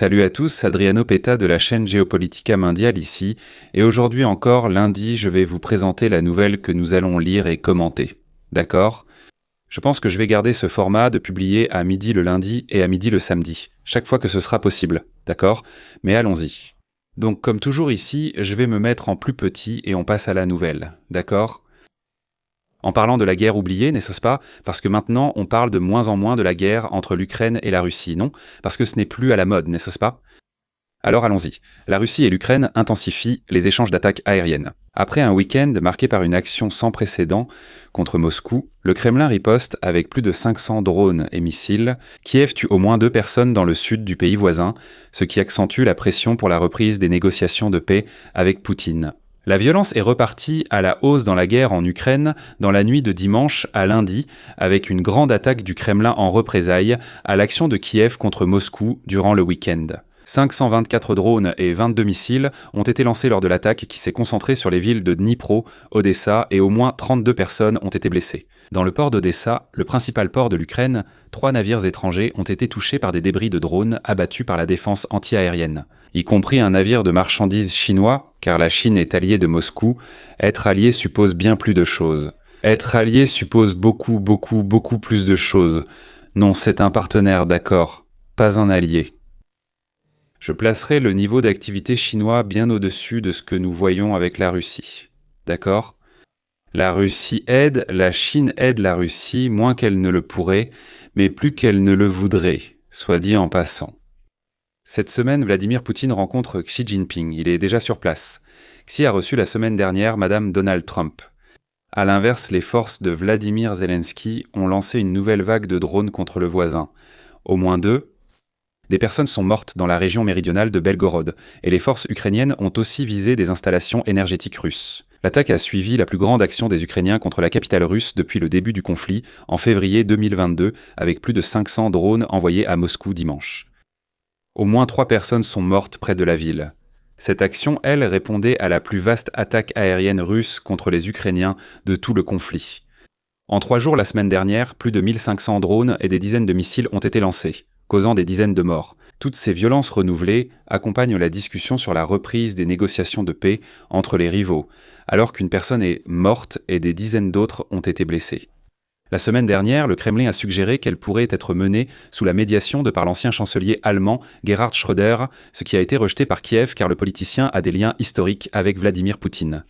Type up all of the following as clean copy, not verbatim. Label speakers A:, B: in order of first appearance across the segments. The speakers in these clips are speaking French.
A: Salut à tous, Adriano Peta de la chaîne Geopolitica Mondiale ici, et aujourd'hui encore, lundi, je vais vous présenter la nouvelle que nous allons lire et commenter. D'accord ? Je pense que je vais garder ce format de publier à midi le lundi et à midi le samedi, chaque fois que ce sera possible, d'accord ? Mais allons-y. Donc comme toujours ici, je vais me mettre en plus petit et on passe à la nouvelle, d'accord ? En parlant de la guerre oubliée, n'est-ce pas ? Parce que maintenant, on parle de moins en moins de la guerre entre l'Ukraine et la Russie, non ? Parce que ce n'est plus à la mode, n'est-ce pas ? Alors allons-y. La Russie et l'Ukraine intensifient les échanges d'attaques aériennes. Après un week-end marqué par une action sans précédent contre Moscou, le Kremlin riposte avec plus de 500 drones et missiles. Kiev tue au moins 2 personnes dans le sud du pays voisin, ce qui accentue la pression pour la reprise des négociations de paix avec Poutine. La violence est repartie à la hausse dans la guerre en Ukraine dans la nuit de dimanche à lundi, avec une grande attaque du Kremlin en représailles à l'action de Kiev contre Moscou durant le week-end. 524 drones et 22 missiles ont été lancés lors de l'attaque qui s'est concentrée sur les villes de Dnipro, Odessa et au moins 32 personnes ont été blessées. Dans le port d'Odessa, le principal port de l'Ukraine, 3 navires étrangers ont été touchés par des débris de drones abattus par la défense anti-aérienne, y compris un navire de marchandises chinois, car la Chine est alliée de Moscou. Être allié suppose bien plus de choses. Être allié suppose beaucoup plus de choses. Non, c'est un partenaire, d'accord, pas un allié. Je placerai le niveau d'activité chinois bien au-dessus de ce que nous voyons avec la Russie. D'accord ? La Russie aide, la Chine aide la Russie moins qu'elle ne le pourrait, mais plus qu'elle ne le voudrait, soit dit en passant. Cette semaine, Vladimir Poutine rencontre Xi Jinping, il est déjà sur place. Xi a reçu la semaine dernière Madame Donald Trump. A l'inverse, les forces de Vladimir Zelensky ont lancé une nouvelle vague de drones contre le voisin. Au moins 2. Des personnes sont mortes dans la région méridionale de Belgorod, et les forces ukrainiennes ont aussi visé des installations énergétiques russes. L'attaque a suivi la plus grande action des Ukrainiens contre la capitale russe depuis le début du conflit, en février 2022, avec plus de 500 drones envoyés à Moscou dimanche. Au moins 3 personnes sont mortes près de la ville. Cette action, elle, répondait à la plus vaste attaque aérienne russe contre les Ukrainiens de tout le conflit. En 3 jours la semaine dernière, plus de 1500 drones et des dizaines de missiles ont été lancés, causant des dizaines de morts. Toutes ces violences renouvelées accompagnent la discussion sur la reprise des négociations de paix entre les rivaux, alors qu'une personne est morte et des dizaines d'autres ont été blessées. La semaine dernière, le Kremlin a suggéré qu'elle pourrait être menée sous la médiation de par l'ancien chancelier allemand Gerhard Schröder, ce qui a été rejeté par Kiev car le politicien a des liens historiques avec Vladimir Poutine.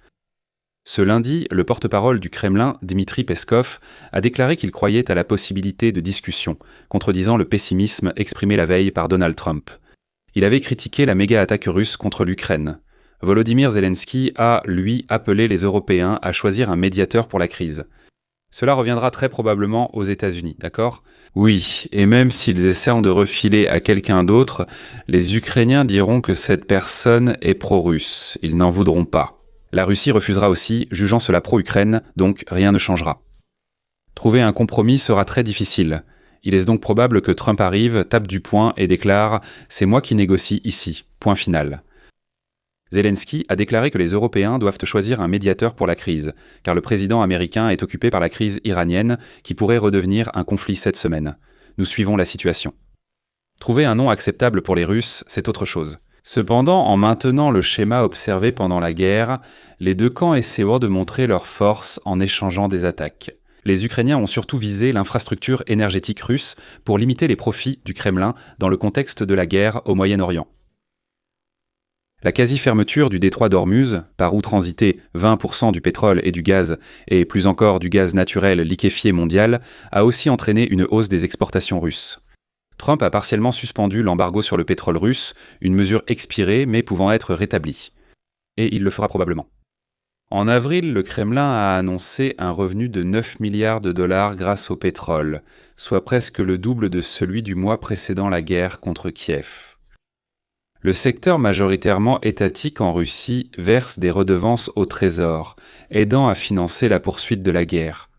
A: Ce lundi, le porte-parole du Kremlin, Dmitri Peskov, a déclaré qu'il croyait à la possibilité de discussion, contredisant le pessimisme exprimé la veille par Donald Trump. Il avait critiqué la méga-attaque russe contre l'Ukraine. Volodymyr Zelensky a, lui, appelé les Européens à choisir un médiateur pour la crise. Cela reviendra très probablement aux États-Unis, d'accord ? Oui, et même s'ils essaient de refiler à quelqu'un d'autre, les Ukrainiens diront que cette personne est pro-russe. Ils n'en voudront pas. La Russie refusera aussi, jugeant cela pro-Ukraine, donc rien ne changera. Trouver un compromis sera très difficile. Il est donc probable que Trump arrive, tape du poing et déclare « C'est moi qui négocie ici, point final ». Zelensky a déclaré que les Européens doivent choisir un médiateur pour la crise, car le président américain est occupé par la crise iranienne qui pourrait redevenir un conflit cette semaine. Nous suivons la situation. Trouver un nom acceptable pour les Russes, c'est autre chose. Cependant, en maintenant le schéma observé pendant la guerre, les deux camps essaieront de montrer leur force en échangeant des attaques. Les Ukrainiens ont surtout visé l'infrastructure énergétique russe pour limiter les profits du Kremlin dans le contexte de la guerre au Moyen-Orient. La quasi-fermeture du détroit d'Ormuz, par où transitait 20% du pétrole et du gaz, et plus encore du gaz naturel liquéfié mondial, a aussi entraîné une hausse des exportations russes. Trump a partiellement suspendu l'embargo sur le pétrole russe, une mesure expirée mais pouvant être rétablie. Et il le fera probablement. En avril, le Kremlin a annoncé un revenu de 9 milliards de dollars grâce au pétrole, soit presque le double de celui du mois précédant la guerre contre Kiev. Le secteur majoritairement étatique en Russie verse des redevances au Trésor, aidant à financer la poursuite de la guerre.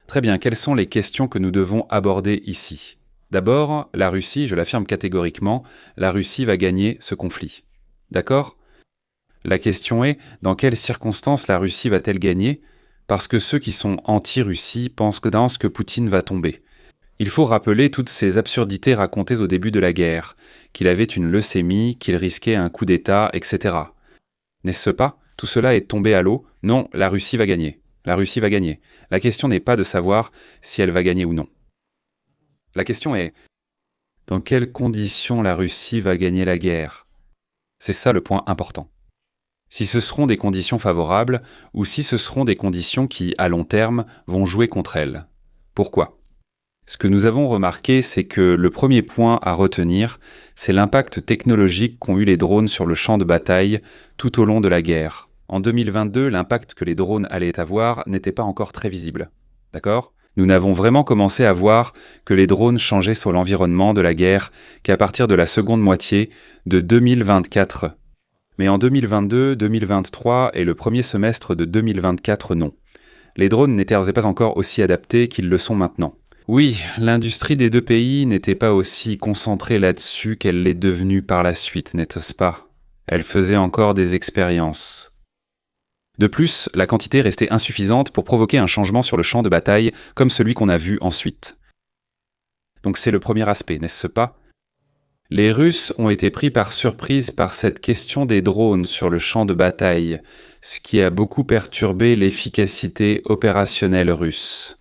A: Très bien, quelles sont les questions que nous devons aborder ici ? D'abord, la Russie, je l'affirme catégoriquement, la Russie va gagner ce conflit. D'accord ? La question est, dans quelles circonstances la Russie va-t-elle gagner ? Parce que ceux qui sont anti-Russie pensent que Poutine va tomber. Il faut rappeler toutes ces absurdités racontées au début de la guerre, qu'il avait une leucémie, qu'il risquait un coup d'État, etc. N'est-ce pas? Tout cela est tombé à l'eau. Non, la Russie va gagner. La Russie va gagner. La question n'est pas de savoir si elle va gagner ou non. La question est, dans quelles conditions la Russie va gagner la guerre? C'est ça le point important. Si ce seront des conditions favorables ou si ce seront des conditions qui, à long terme, vont jouer contre elle. Pourquoi? Ce que nous avons remarqué, c'est que le premier point à retenir, c'est l'impact technologique qu'ont eu les drones sur le champ de bataille tout au long de la guerre. En 2022, l'impact que les drones allaient avoir n'était pas encore très visible. D'accord? Nous n'avons vraiment commencé à voir que les drones changeaient sur l'environnement de la guerre qu'à partir de la seconde moitié de 2024. Mais en 2022, 2023 et le premier semestre de 2024, non. Les drones n'étaient pas encore aussi adaptés qu'ils le sont maintenant. Oui, l'industrie des deux pays n'était pas aussi concentrée là-dessus qu'elle l'est devenue par la suite, n'est-ce pas? Elle faisait encore des expériences. De plus, la quantité restait insuffisante pour provoquer un changement sur le champ de bataille comme celui qu'on a vu ensuite. Donc c'est le premier aspect, n'est-ce pas? Les Russes ont été pris par surprise par cette question des drones sur le champ de bataille, ce qui a beaucoup perturbé l'efficacité opérationnelle russe.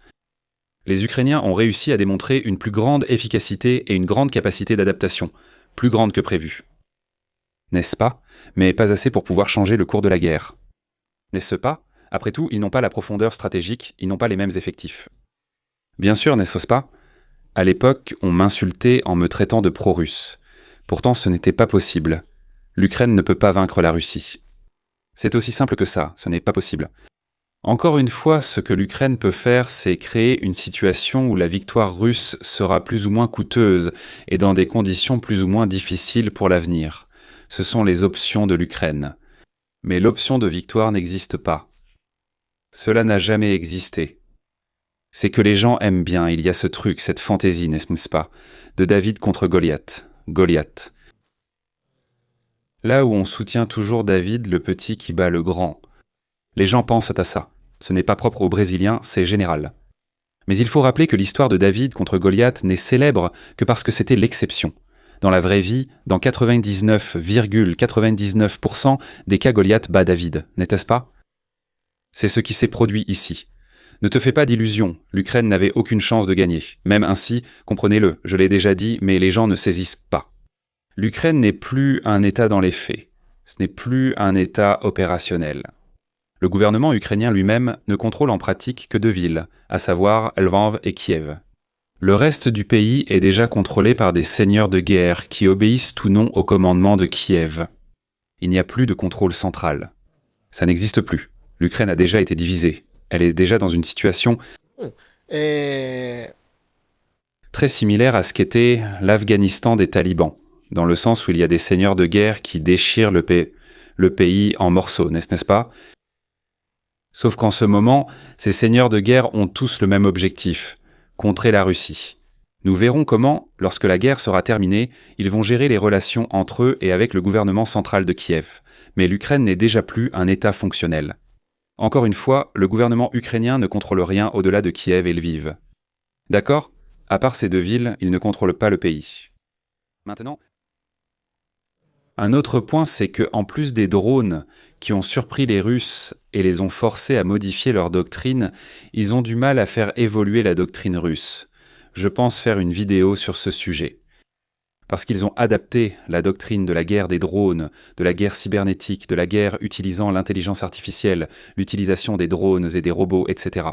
A: Les Ukrainiens ont réussi à démontrer une plus grande efficacité et une grande capacité d'adaptation, plus grande que prévu. N'est-ce pas? Mais pas assez pour pouvoir changer le cours de la guerre. N'est-ce pas? Après tout, ils n'ont pas la profondeur stratégique, ils n'ont pas les mêmes effectifs. Bien sûr, n'est-ce pas? À l'époque, on m'insultait en me traitant de pro-russe. Pourtant, ce n'était pas possible. L'Ukraine ne peut pas vaincre la Russie. C'est aussi simple que ça, ce n'est pas possible. Encore une fois, ce que l'Ukraine peut faire, c'est créer une situation où la victoire russe sera plus ou moins coûteuse et dans des conditions plus ou moins difficiles pour l'avenir. Ce sont les options de l'Ukraine. Mais l'option de victoire n'existe pas. Cela n'a jamais existé. C'est que les gens aiment bien, il y a ce truc, cette fantaisie, n'est-ce pas, de David contre Goliath. Goliath. Là où on soutient toujours David, le petit qui bat le grand. Les gens pensent à ça. Ce n'est pas propre aux Brésiliens, c'est général. Mais il faut rappeler que l'histoire de David contre Goliath n'est célèbre que parce que c'était l'exception. Dans la vraie vie, dans 99,99% des cas, Goliath bat David, n'est-ce pas? C'est ce qui s'est produit ici. Ne te fais pas d'illusions, l'Ukraine n'avait aucune chance de gagner. Même ainsi, comprenez-le, je l'ai déjà dit, mais les gens ne saisissent pas. L'Ukraine n'est plus un État dans les faits. Ce n'est plus un État opérationnel. Le gouvernement ukrainien lui-même ne contrôle en pratique que deux villes, à savoir Lvov et Kiev. Le reste du pays est déjà contrôlé par des seigneurs de guerre qui obéissent ou non au commandement de Kiev. Il n'y a plus de contrôle central. Ça n'existe plus. L'Ukraine a déjà été divisée. Elle est déjà dans une situation très similaire à ce qu'était l'Afghanistan des talibans, dans le sens où il y a des seigneurs de guerre qui déchirent le pays en morceaux, n'est-ce pas? Sauf qu'en ce moment, ces seigneurs de guerre ont tous le même objectif, contrer la Russie. Nous verrons comment, lorsque la guerre sera terminée, ils vont gérer les relations entre eux et avec le gouvernement central de Kiev. Mais l'Ukraine n'est déjà plus un État fonctionnel. Encore une fois, le gouvernement ukrainien ne contrôle rien au-delà de Kiev et Lviv. D'accord? À part ces deux villes, il ne contrôle pas le pays. Maintenant, un autre point, c'est que, en plus des drones qui ont surpris les Russes et les ont forcés à modifier leur doctrine, ils ont du mal à faire évoluer la doctrine russe. Je pense faire une vidéo sur ce sujet. Parce qu'ils ont adapté la doctrine de la guerre des drones, de la guerre cybernétique, de la guerre utilisant l'intelligence artificielle, l'utilisation des drones et des robots, etc.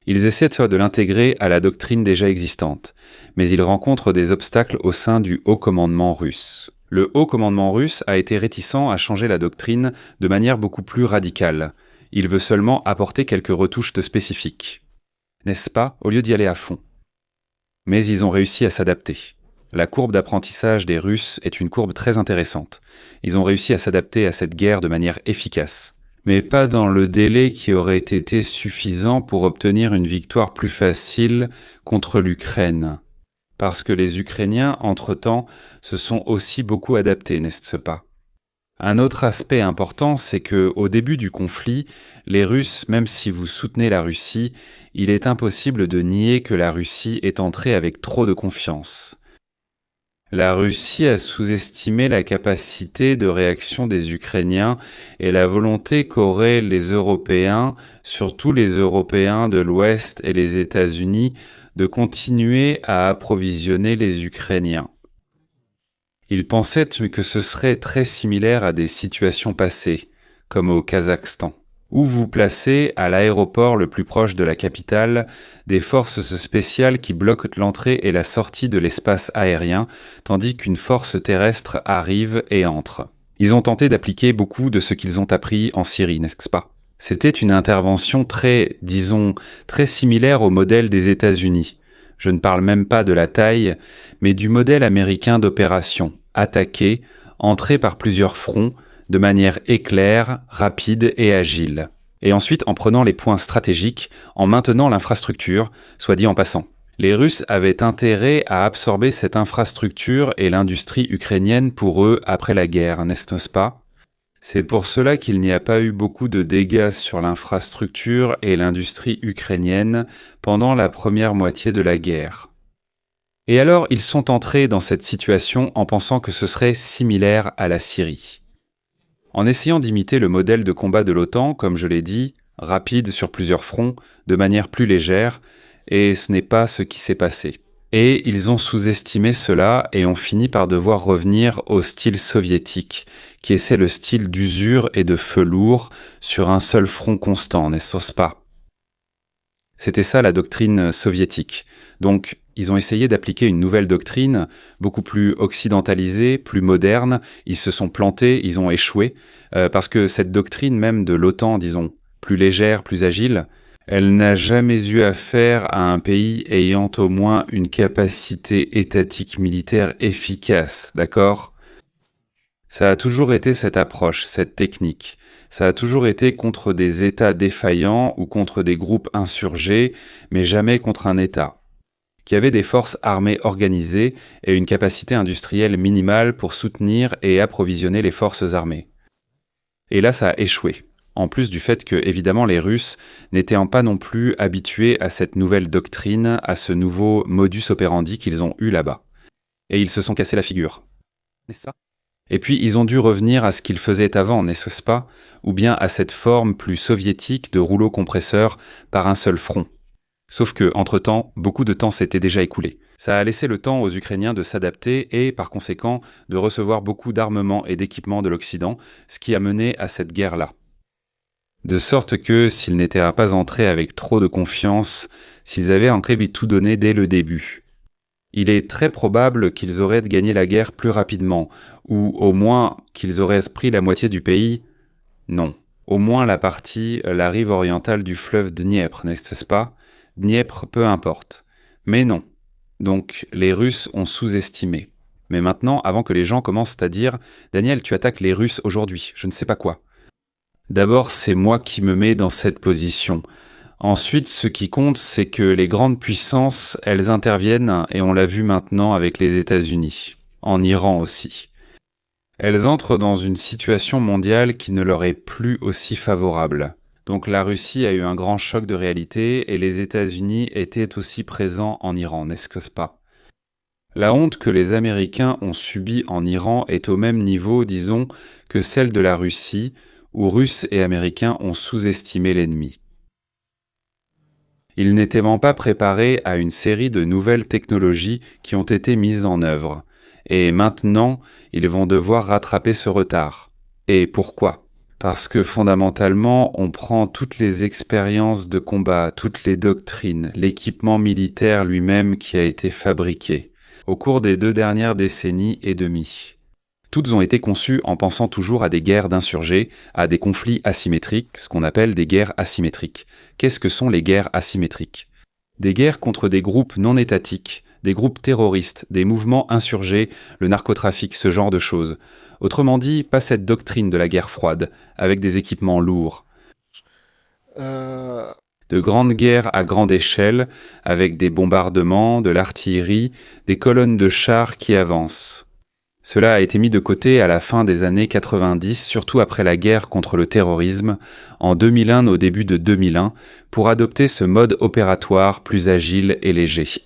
A: Ils essaient de l'intégrer à la doctrine déjà existante, mais ils rencontrent des obstacles au sein du haut commandement russe. Le haut commandement russe a été réticent à changer la doctrine de manière beaucoup plus radicale. Il veut seulement apporter quelques retouches spécifiques. N'est-ce pas, au lieu d'y aller à fond? Mais ils ont réussi à s'adapter. La courbe d'apprentissage des Russes est une courbe très intéressante. Ils ont réussi à s'adapter à cette guerre de manière efficace. Mais pas dans le délai qui aurait été suffisant pour obtenir une victoire plus facile contre l'Ukraine. Parce que les Ukrainiens, entre-temps, se sont aussi beaucoup adaptés, n'est-ce pas? Un autre aspect important, c'est que au début du conflit, les Russes, même si vous soutenez la Russie, il est impossible de nier que la Russie est entrée avec trop de confiance. La Russie a sous-estimé la capacité de réaction des Ukrainiens et la volonté qu'auraient les Européens, surtout les Européens de l'Ouest et les États-Unis, de continuer à approvisionner les Ukrainiens. Ils pensaient que ce serait très similaire à des situations passées, comme au Kazakhstan, où vous placez à l'aéroport le plus proche de la capitale des forces spéciales qui bloquent l'entrée et la sortie de l'espace aérien, tandis qu'une force terrestre arrive et entre. Ils ont tenté d'appliquer beaucoup de ce qu'ils ont appris en Syrie, n'est-ce pas? C'était une intervention très similaire au modèle des États-Unis. Je ne parle même pas de la taille, mais du modèle américain d'opération, attaquer, entrer par plusieurs fronts, de manière éclair, rapide et agile. Et ensuite en prenant les points stratégiques, en maintenant l'infrastructure, soit dit en passant. Les Russes avaient intérêt à absorber cette infrastructure et l'industrie ukrainienne pour eux après la guerre, n'est-ce pas? C'est pour cela qu'il n'y a pas eu beaucoup de dégâts sur l'infrastructure et l'industrie ukrainienne pendant la première moitié de la guerre. Et alors, ils sont entrés dans cette situation en pensant que ce serait similaire à la Syrie. En essayant d'imiter le modèle de combat de l'OTAN, comme je l'ai dit, rapide sur plusieurs fronts, de manière plus légère, et ce n'est pas ce qui s'est passé. Et ils ont sous-estimé cela et ont fini par devoir revenir au style soviétique, qui est le style d'usure et de feu lourd sur un seul front constant, n'est-ce pas? C'était ça la doctrine soviétique. Donc, ils ont essayé d'appliquer une nouvelle doctrine, beaucoup plus occidentalisée, plus moderne. Ils se sont plantés, ils ont échoué, parce que cette doctrine même de l'OTAN, disons, plus légère, plus agile, elle n'a jamais eu affaire à un pays ayant au moins une capacité étatique militaire efficace, d'accord? Ça a toujours été cette approche, cette technique. Ça a toujours été contre des États défaillants ou contre des groupes insurgés, mais jamais contre un État, qui avait des forces armées organisées et une capacité industrielle minimale pour soutenir et approvisionner les forces armées. Et là, ça a échoué. En plus du fait que, évidemment, les Russes n'étaient pas non plus habitués à cette nouvelle doctrine, à ce nouveau modus operandi qu'ils ont eu là-bas. Et ils se sont cassés la figure. C'est ça? Et puis, ils ont dû revenir à ce qu'ils faisaient avant, n'est-ce pas? Ou bien à cette forme plus soviétique de rouleau compresseur par un seul front. Sauf que, entre-temps, beaucoup de temps s'était déjà écoulé. Ça a laissé le temps aux Ukrainiens de s'adapter et, par conséquent, de recevoir beaucoup d'armements et d'équipements de l'Occident, ce qui a mené à cette guerre-là. De sorte que, s'ils n'étaient pas entrés avec trop de confiance, s'ils avaient en prévu tout donné dès le début, il est très probable qu'ils auraient gagné la guerre plus rapidement, ou au moins qu'ils auraient pris la moitié du pays. Non, au moins la rive orientale du fleuve Dniepr, n'est-ce pas? Dniepr, peu importe. Mais non. Donc, les Russes ont sous-estimé. Mais maintenant, avant que les gens commencent à dire « Daniel, tu attaques les Russes aujourd'hui, je ne sais pas quoi ». D'abord, c'est moi qui me mets dans cette position. Ensuite, ce qui compte, c'est que les grandes puissances, elles interviennent, et on l'a vu maintenant avec les États-Unis, en Iran aussi. Elles entrent dans une situation mondiale qui ne leur est plus aussi favorable. Donc la Russie a eu un grand choc de réalité et les États-Unis étaient aussi présents en Iran, n'est-ce pas? La honte que les Américains ont subie en Iran est au même niveau, disons, que celle de la Russie, où Russes et Américains ont sous-estimé l'ennemi. Ils n'étaient pas préparés à une série de nouvelles technologies qui ont été mises en œuvre. Et maintenant, ils vont devoir rattraper ce retard. Et pourquoi? Parce que fondamentalement, on prend toutes les expériences de combat, toutes les doctrines, l'équipement militaire lui-même qui a été fabriqué au cours des 2 dernières décennies et demie. Toutes ont été conçues en pensant toujours à des guerres d'insurgés, à des conflits asymétriques, ce qu'on appelle des guerres asymétriques. Qu'est-ce que sont les guerres asymétriques? Des guerres contre des groupes non étatiques, des groupes terroristes, des mouvements insurgés, le narcotrafic, ce genre de choses. Autrement dit, pas cette doctrine de la guerre froide, avec des équipements lourds. De grandes guerres à grande échelle, avec des bombardements, de l'artillerie, des colonnes de chars qui avancent. Cela a été mis de côté à la fin des années 90, surtout après la guerre contre le terrorisme, en 2001 au début de 2001, pour adopter ce mode opératoire plus agile et léger.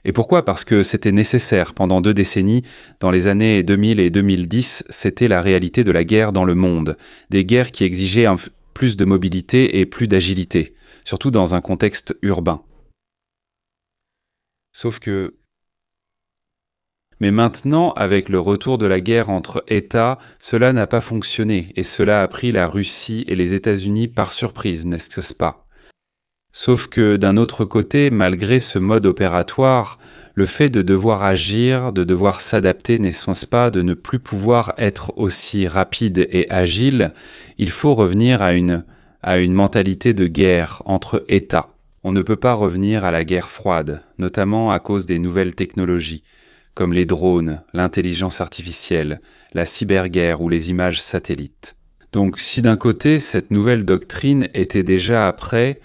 A: Et pourquoi ? Parce que c'était nécessaire. Pendant 2 décennies, dans les années 2000 et 2010, c'était la réalité de la guerre dans le monde. Des guerres qui exigeaient plus de mobilité et plus d'agilité, surtout dans un contexte urbain. Sauf que... Mais maintenant, avec le retour de la guerre entre États, cela n'a pas fonctionné, et cela a pris la Russie et les États-Unis par surprise, n'est-ce pas ? Sauf que d'un autre côté, malgré ce mode opératoire, le fait de devoir agir, de devoir s'adapter, n'est-ce pas, de ne plus pouvoir être aussi rapide et agile, il faut revenir à une mentalité de guerre entre États. On ne peut pas revenir à la guerre froide, notamment à cause des nouvelles technologies, comme les drones, l'intelligence artificielle, la cyberguerre ou les images satellites. Donc si d'un côté cette nouvelle doctrine était déjà après,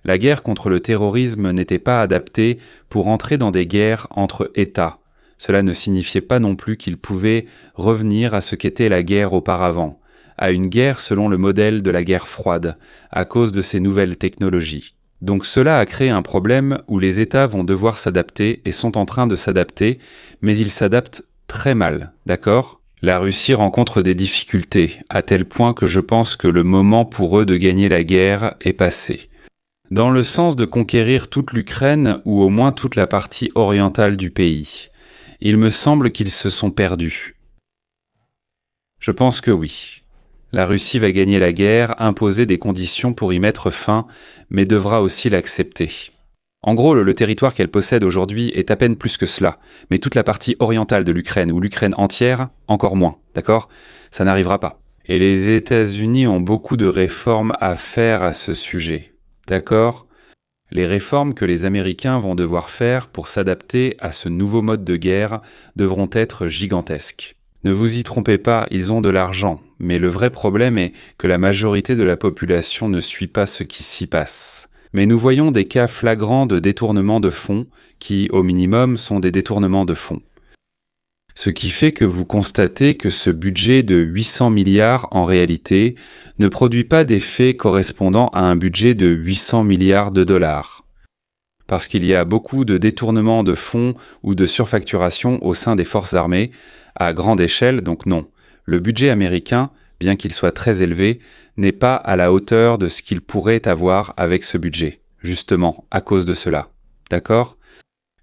A: la guerre contre le terrorisme n'était pas adaptée pour entrer dans des guerres entre États. Cela ne signifiait pas non plus qu'il pouvait revenir à ce qu'était la guerre auparavant, à une guerre selon le modèle de la guerre froide, à cause de ces nouvelles technologies. Donc cela a créé un problème où les États vont devoir s'adapter et sont en train de s'adapter, mais ils s'adaptent très mal, d'accord ? La Russie rencontre des difficultés, à tel point que je pense que le moment pour eux de gagner la guerre est passé. Dans le sens de conquérir toute l'Ukraine ou au moins toute la partie orientale du pays. Il me semble qu'ils se sont perdus. Je pense que oui. La Russie va gagner la guerre, imposer des conditions pour y mettre fin, mais devra aussi l'accepter. En gros, le territoire qu'elle possède aujourd'hui est à peine plus que cela, mais toute la partie orientale de l'Ukraine, ou l'Ukraine entière, encore moins, d'accord ? Ça n'arrivera pas. Et les États-Unis ont beaucoup de réformes à faire à ce sujet, d'accord ? Les réformes que les Américains vont devoir faire pour s'adapter à ce nouveau mode de guerre devront être gigantesques. Ne vous y trompez pas, ils ont de l'argent, mais le vrai problème est que la majorité de la population ne suit pas ce qui s'y passe. Mais nous voyons des cas flagrants de détournement de fonds, qui, au minimum, sont des détournements de fonds. Ce qui fait que vous constatez que ce budget de 800 milliards, en réalité, ne produit pas d'effet correspondant à un budget de 800 milliards de dollars. Parce qu'il y a beaucoup de détournements de fonds ou de surfacturation au sein des forces armées, à grande échelle, donc non. Le budget américain, bien qu'il soit très élevé, n'est pas à la hauteur de ce qu'il pourrait avoir avec ce budget, justement, à cause de cela. D'accord ?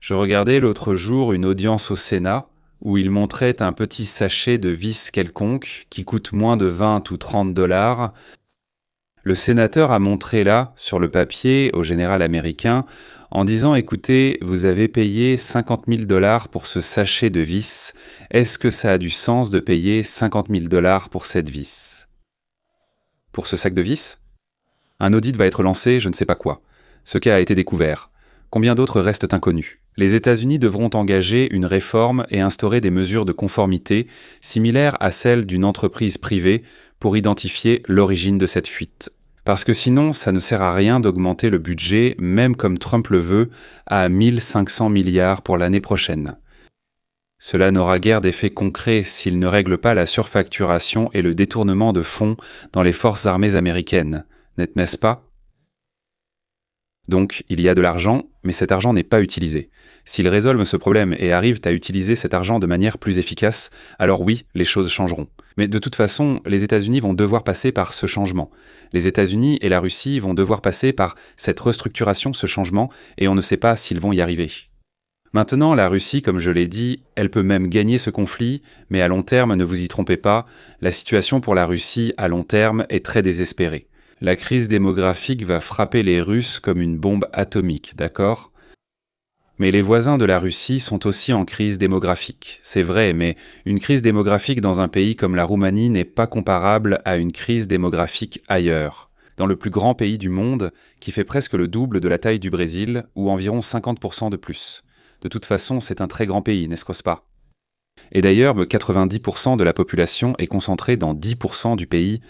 A: Je regardais l'autre jour une audience au Sénat, où il montrait un petit sachet de vis quelconque, qui coûte moins de 20 ou 30 dollars. Le sénateur a montré là, sur le papier, au général américain, en disant « Écoutez, vous avez payé 50 000 dollars pour ce sachet de vis. Est-ce que ça a du sens de payer 50 000 dollars pour cette vis ?» Pour ce sac de vis ? Un audit va être lancé, je ne sais pas quoi. Ce cas a été découvert. Combien d'autres restent inconnus ? Les États-Unis devront engager une réforme et instaurer des mesures de conformité similaires à celles d'une entreprise privée pour identifier l'origine de cette fuite. Parce que sinon, ça ne sert à rien d'augmenter le budget, même comme Trump le veut, à 1500 milliards pour l'année prochaine. Cela n'aura guère d'effet concret s'il ne règle pas la surfacturation et le détournement de fonds dans les forces armées américaines, n'est-ce pas ? Donc, il y a de l'argent, mais cet argent n'est pas utilisé. S'ils résolvent ce problème et arrivent à utiliser cet argent de manière plus efficace, alors oui, les choses changeront. Mais de toute façon, les États-Unis vont devoir passer par ce changement. Les États-Unis et la Russie vont devoir passer par cette restructuration, ce changement, et on ne sait pas s'ils vont y arriver. Maintenant, la Russie, comme je l'ai dit, elle peut même gagner ce conflit, mais à long terme, ne vous y trompez pas, la situation pour la Russie à long terme est très désespérée. La crise démographique va frapper les Russes comme une bombe atomique, d'accord ? Mais les voisins de la Russie sont aussi en crise démographique. C'est vrai, mais une crise démographique dans un pays comme la Roumanie n'est pas comparable à une crise démographique ailleurs. Dans le plus grand pays du monde, qui fait presque le double de la taille du Brésil, ou environ 50% de plus. De toute façon, c'est un très grand pays, n'est-ce pas ? Et d'ailleurs, 90% de la population est concentrée dans 10% du pays.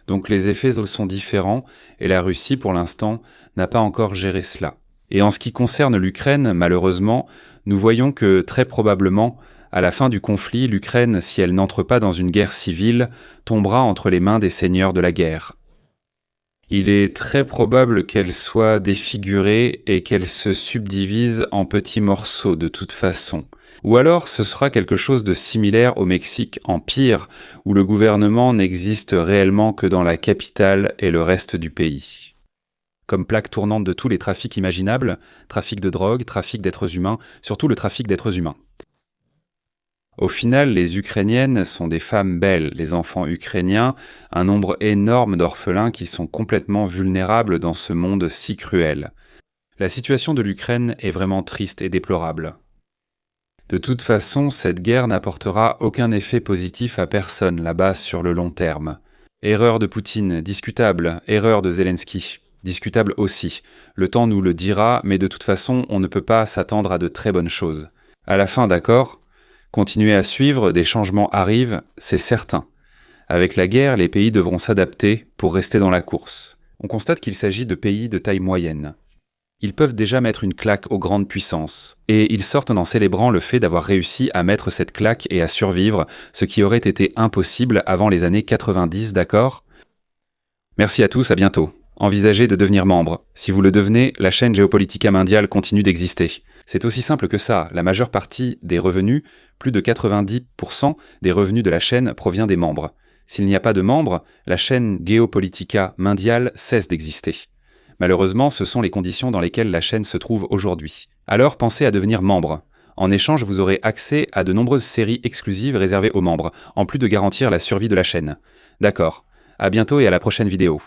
A: Donc les effets sont différents, et la Russie, pour l'instant, n'a pas encore géré cela. Et en ce qui concerne l'Ukraine, malheureusement, nous voyons que, très probablement, à la fin du conflit, l'Ukraine, si elle n'entre pas dans une guerre civile, tombera entre les mains des seigneurs de la guerre. Il est très probable qu'elle soit défigurée et qu'elle se subdivise en petits morceaux de toute façon. Ou alors ce sera quelque chose de similaire au Mexique Empire, où le gouvernement n'existe réellement que dans la capitale et le reste du pays. Comme plaque tournante de tous les trafics imaginables, trafic de drogue, trafic d'êtres humains, surtout le trafic d'êtres humains. Au final, les Ukrainiennes sont des femmes belles, les enfants ukrainiens, un nombre énorme d'orphelins qui sont complètement vulnérables dans ce monde si cruel. La situation de l'Ukraine est vraiment triste et déplorable. De toute façon, cette guerre n'apportera aucun effet positif à personne là-bas sur le long terme. Erreur de Poutine, discutable. Erreur de Zelensky, discutable aussi. Le temps nous le dira, mais de toute façon, on ne peut pas s'attendre à de très bonnes choses. À la fin, d'accord ? Continuez à suivre, des changements arrivent, c'est certain. Avec la guerre, les pays devront s'adapter pour rester dans la course. On constate qu'il s'agit de pays de taille moyenne. Ils peuvent déjà mettre une claque aux grandes puissances, et ils sortent en célébrant le fait d'avoir réussi à mettre cette claque et à survivre, ce qui aurait été impossible avant les années 90, d'accord ? Merci à tous, à bientôt. Envisagez de devenir membre. Si vous le devenez, la chaîne Geopolitica Mondiale continue d'exister. C'est aussi simple que ça, la majeure partie des revenus, plus de 90% des revenus de la chaîne provient des membres. S'il n'y a pas de membres, la chaîne Geopolitica Mondiale cesse d'exister. Malheureusement, ce sont les conditions dans lesquelles la chaîne se trouve aujourd'hui. Alors pensez à devenir membre. En échange, vous aurez accès à de nombreuses séries exclusives réservées aux membres, en plus de garantir la survie de la chaîne. D'accord. À bientôt et à la prochaine vidéo.